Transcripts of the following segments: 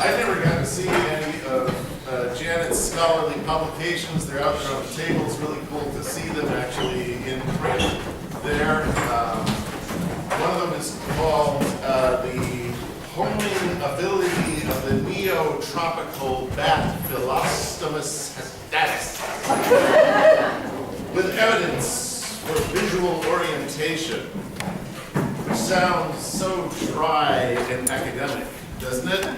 I've never gotten to see any of Janet's scholarly publications. They're out there on the table. It's really cool to see them actually in print there. One of them is called The Homing Ability of the Neotropical Bat Philostomus Hastatus, with evidence for visual orientation, which sounds so dry and academic, doesn't it?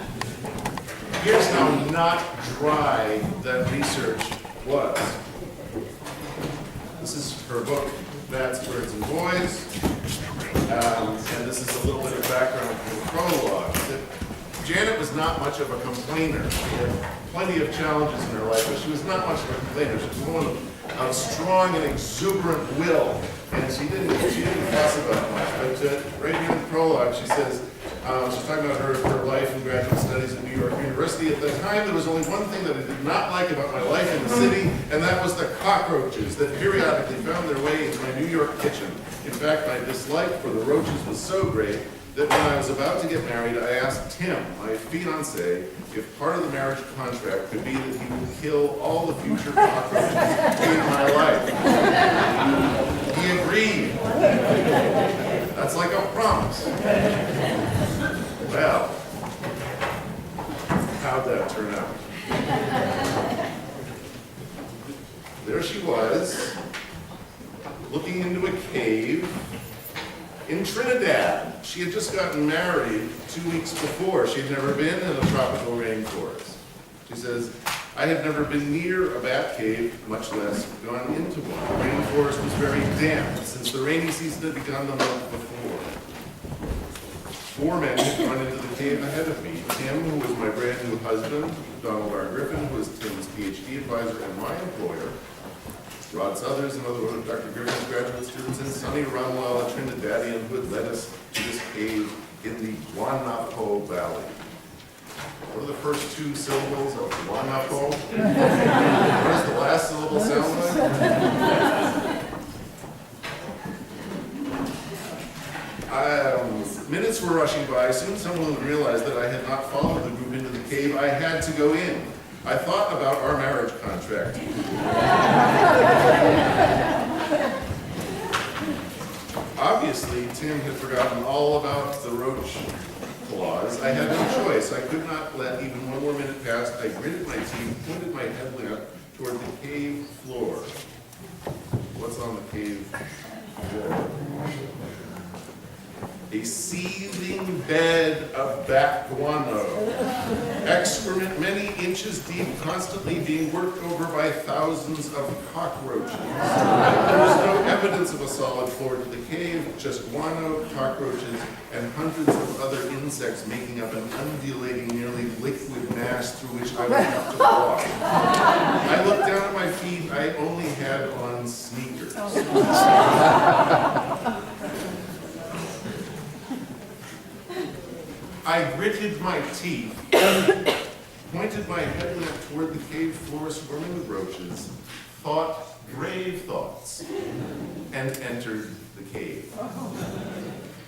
Here's how not dry that research was. This is her book, Bats, Birds, and Boys. And this is a little bit of background for the prologue. Janet was not much of a complainer. She had plenty of challenges in her life, but she was not much of a complainer. She was a woman of strong and exuberant will, and she didn't fuss about much. But right here in the prologue, she says, she's talking about her life in graduate studies at New York University. At the time, there was only one thing that I did not like about my life in the city, and that was the cockroaches that periodically found their way into my New York kitchen. In fact, my dislike for the roaches was so great that when I was about to get married, I asked Tim, my fiancé, if part of the marriage contract could be that he would kill all the future cockroaches in my life. He agreed. That's like a promise. Well, how'd that turn out? There she was, looking into a cave in Trinidad. She had just gotten married 2 weeks before. She had never been in a tropical rainforest. She says, I had never been near a bat cave, much less gone into one. The rainforest was very damp, since the rainy season had begun the month before. 4 men had gone into the cave ahead of me. Tim, who was my brand new husband, Donald R. Griffin, who was Tim's PhD advisor and my employer, Rod Southers, another one of Dr. Griffin's graduate students, and Sonny Runwell, a Trinidadian who had led us to this cave in the Guanapo Valley. What are the first 2 syllables of Guanapo? What does the last syllable sound like? Minutes were rushing by. Soon someone would realize that I had not followed the group into the cave. I had to go in. I thought about our marriage contract. Obviously, Tim had forgotten all about the roach clause. I had no choice. I could not let even 1 more minute pass. I gritted my teeth, pointed my headlamp toward the cave floor. What's on the cave floor? A seething bed of bat guano. Excrement many inches deep, constantly being worked over by thousands of cockroaches. There was no evidence of a solid floor to the cave, just guano, cockroaches, and hundreds of other insects making up an undulating, nearly liquid mass through which I would have to walk. I looked down at my feet. I only had on sneakers. I gritted my teeth, pointed my headlamp toward the cave floor swarming with roaches, thought grave thoughts, and entered the cave.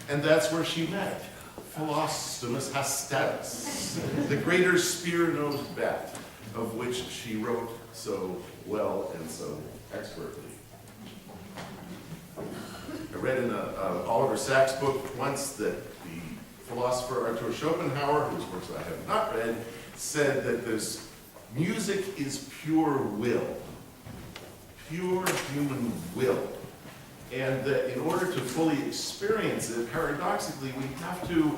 And that's where she met Philostomus hastatus, the greater spear-nosed bat, of which she wrote so well and so expertly. I read in an Oliver Sacks book once that philosopher Arthur Schopenhauer, whose works I have not read, said that this music is pure will, pure human will, and that in order to fully experience it, paradoxically, we have to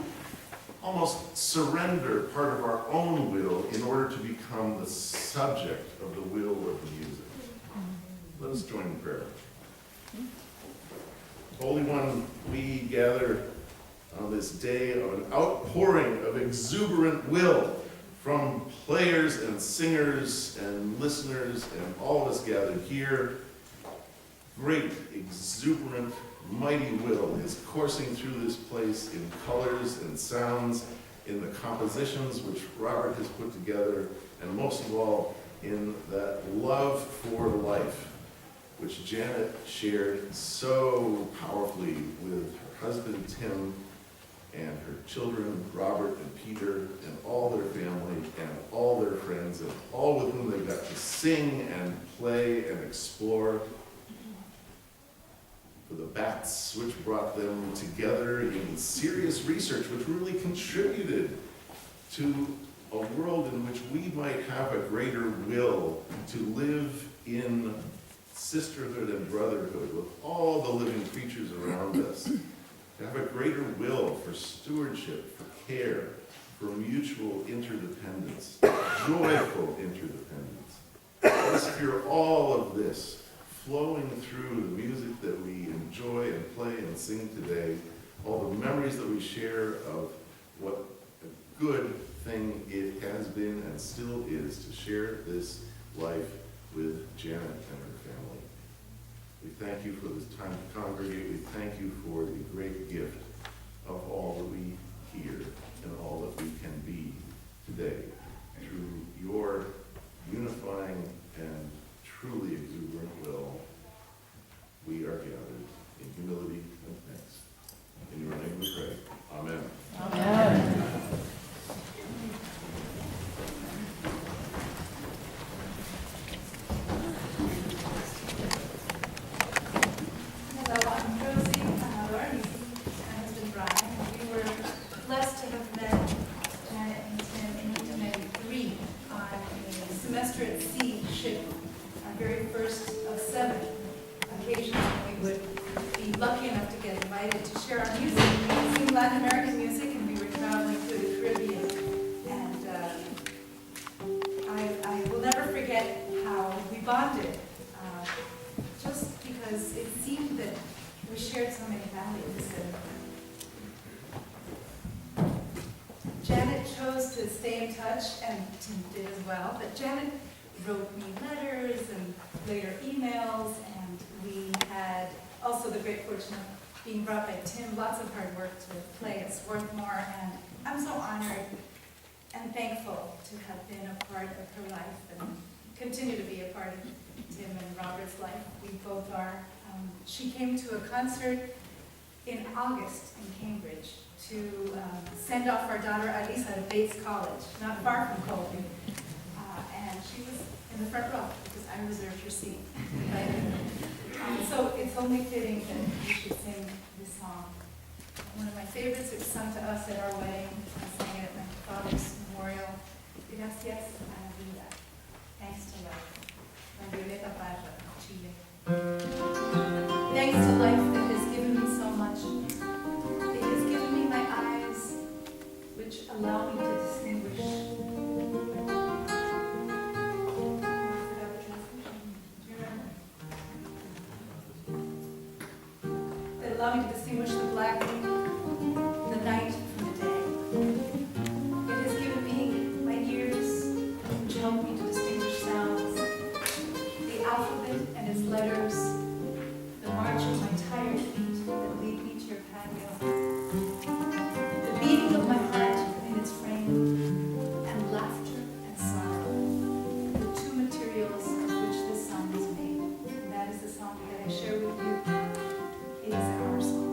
almost surrender part of our own will in order to become the subject of the will of the music. Let us join in prayer. Holy One, we gather on this day of an outpouring of exuberant will from players and singers and listeners and all of us gathered here. Great, exuberant, mighty will is coursing through this place in colors and sounds, in the compositions which Robert has put together, and most of all, in that love for life, which Janet shared so powerfully with her husband, Tim, and her children, Robert and Peter, and all their family, friends, and all with whom they got to sing and play and explore. For the bats, which brought them together in serious research, which really contributed to a world in which we might have a greater will to live in sisterhood and brotherhood with all the living creatures around us, to have a greater will for stewardship, for care, for mutual interdependence, joyful interdependence. Let's hear all of this flowing through the music that we enjoy and play and sing today, all the memories that we share of what a good thing it has been and still is to share this life with Janet and her family. We thank you for this time to congregate. We thank you for the great gift of all that we hear and all that we can be today through your unifying and truly exuberant will. We are gathered in humility and thanks. In your name we pray. Amen. Amen. Hello, I'm Rosie, Amador, my husband Brian. We were blessed to have met Janet and Tim in 1993 on a semester at sea ship, our very first of 7 occasions when we would be lucky enough to get invited to share our music. We sing Latin American music, and we were traveling through the Caribbean. And I will never forget how we bonded, just because it seemed that we shared so many values. And Janet chose to stay in touch, and Tim did as well. But Janet wrote me letters and later emails, and we had also the great fortune of being brought by Tim, lots of hard work to play at Swarthmore, and I'm so honored and thankful to have been a part of her life and continue to be a part of Tim and Robert's life. We both are. She came to a concert in August in Cambridge to send off our daughter Alisa to Bates College, not far from Colby. And she was in the front row because I reserved her seat. So it's only fitting that we should sing this song. One of my favorites, it was sung to us at our wedding. I sang it at my father's memorial. Gracias, Vida. Thanks to life. By Violeta, Parra, Chile. Thanks to life that has given me so much. It has given me my eyes, which allow me to distinguish. Allow me to distinguish the black, the night from the day. It has given me my ears, which help me to distinguish sounds, the alphabet and its letters, the march of my tired feet that lead me to your patio, the beating of my heart in its frame, and laughter and sorrow, the two materials of which this song is made. And that is the song that I share with you. It is our song.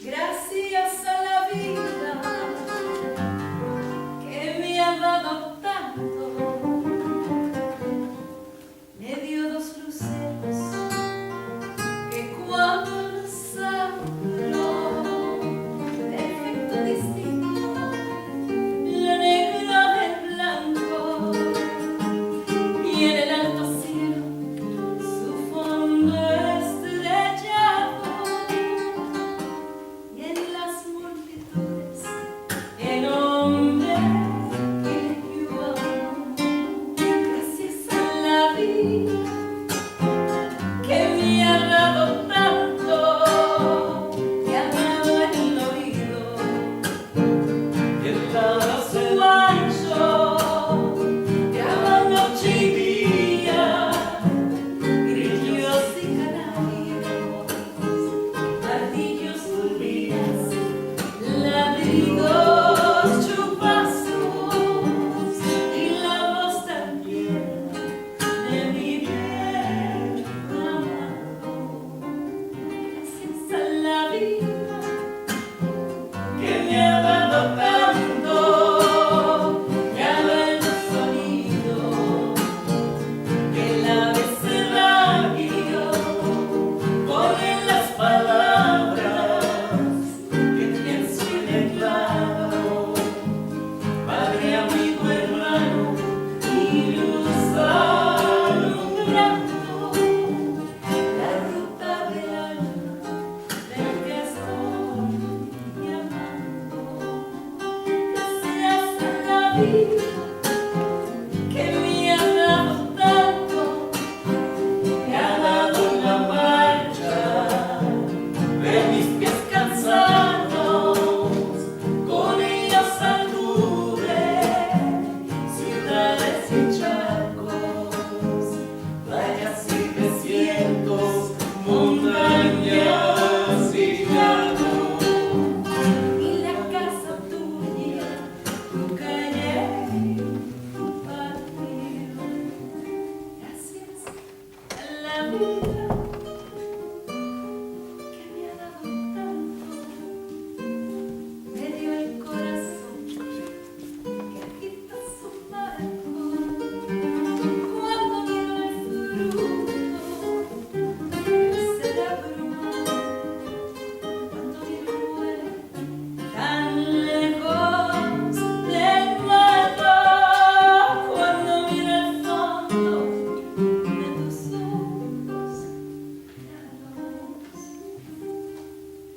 Gracias a la vida que me ha dado tanto, me dio dos luceros que cuando los abro, de efecto distinto, la negra del blanco, y en el alto cielo fondo estrellado, y en las multitudes el hombre que yo amo. Gracias a la vida que me ha dado tanto, que ha dado en el oído, que todo su ancho, graba noche y día. Grillos y canarios, ardillos, turbinas, ladridos, chupazos, y la voz tan tierna de mi bien amado. Gracias a la vida que me ha dado tanto.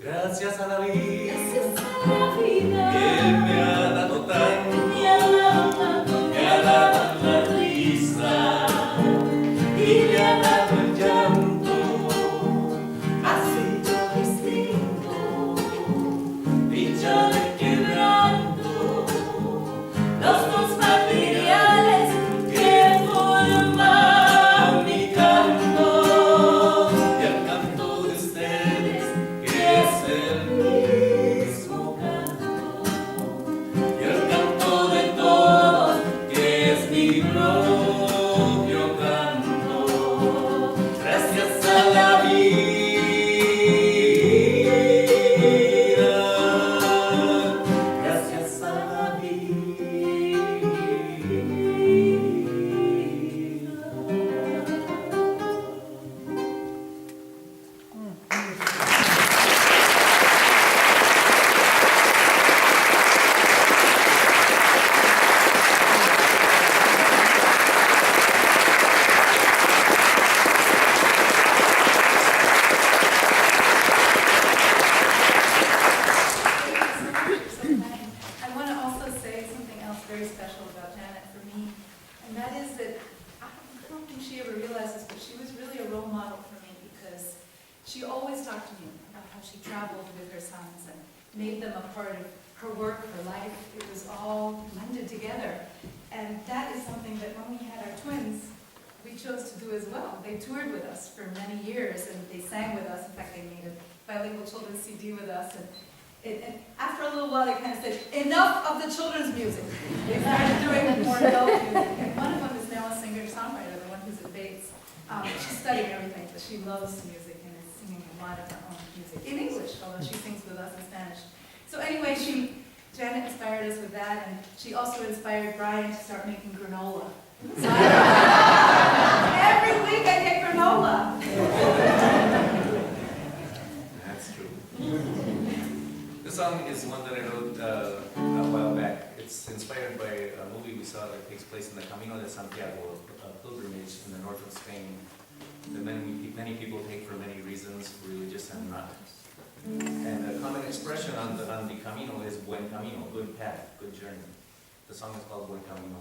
Gracias a la vida, que me ha dado tanto, me ha dado la risa y me ha dado el llanto, así yo distinto, dicha de quebranto, los dos materiales que forman mi canto, y el canto de ustedes que es el mismo canto, y el canto de todos que es mi propio canto. Gracias a la vida, gracias a la I want to also say something else very special about Janet for me, and that is that I don't think she ever realized this, but she was really a role model for me because she always talked to me about how she traveled with her sons and made them a part of her work, her life. It was all blended together. And that is something that when we had our twins, we chose to do as well. They toured with us for many years and they sang with us. In fact, they made a bilingual children's CD with us. And after a little while, they kind of said, enough of the children's music. They started doing more adult music. And one of them is now a singer-songwriter, the one who's at Bates. She's studying everything, but she loves music and is singing a lot of her own music in English, although she sings with us in Spanish. So anyway, Janet inspired us with that, and she also inspired Brian to start making granola. So every week I get granola. That's true. The song is one that I wrote a while back. It's inspired by a movie we saw that takes place in the Camino de Santiago, a pilgrimage in the north of Spain that many people take for many reasons, religious and not. And a common expression on the Camino is Buen Camino, good path, good journey. The song is called Buen Camino.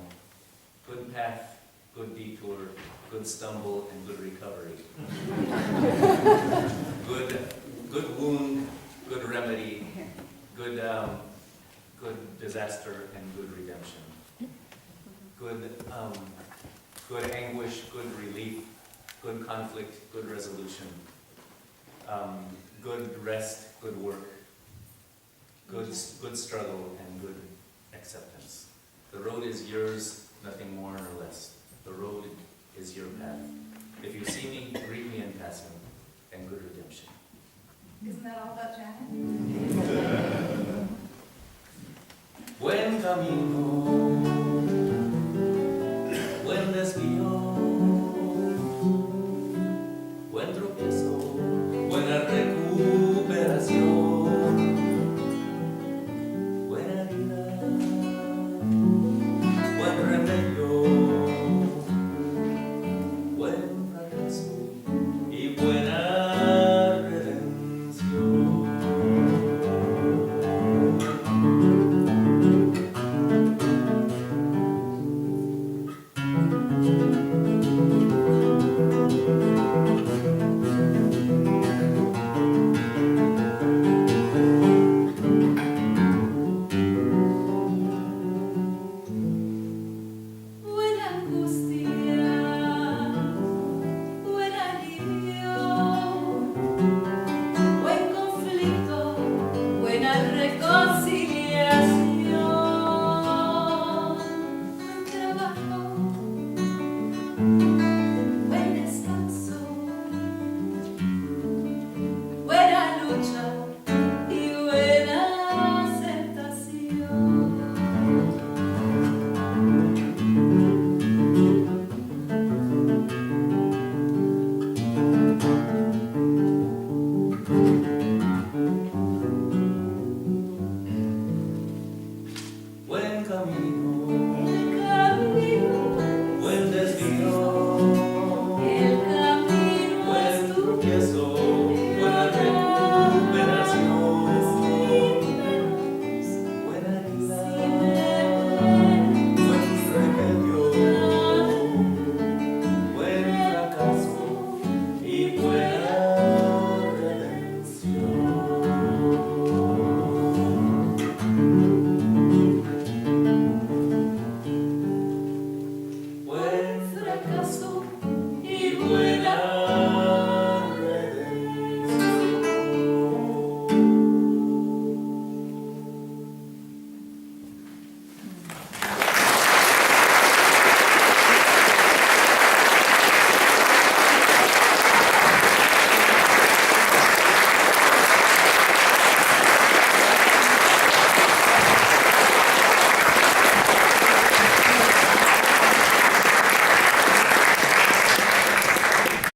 Good path, good detour, good stumble, and good recovery. Good wound, good remedy, good disaster, and good redemption. Good anguish, good relief, good conflict, good resolution. Good rest, good work, good struggle, and good acceptance. The road is yours, nothing more nor less. The road is your path. If you see me, greet me in passing, and good redemption. Isn't that all about Janet? Buen camino, buen desvío, buen tropiezo, buena recuperación, buena herida, buen remedio, buen fracaso y buena redención. camino.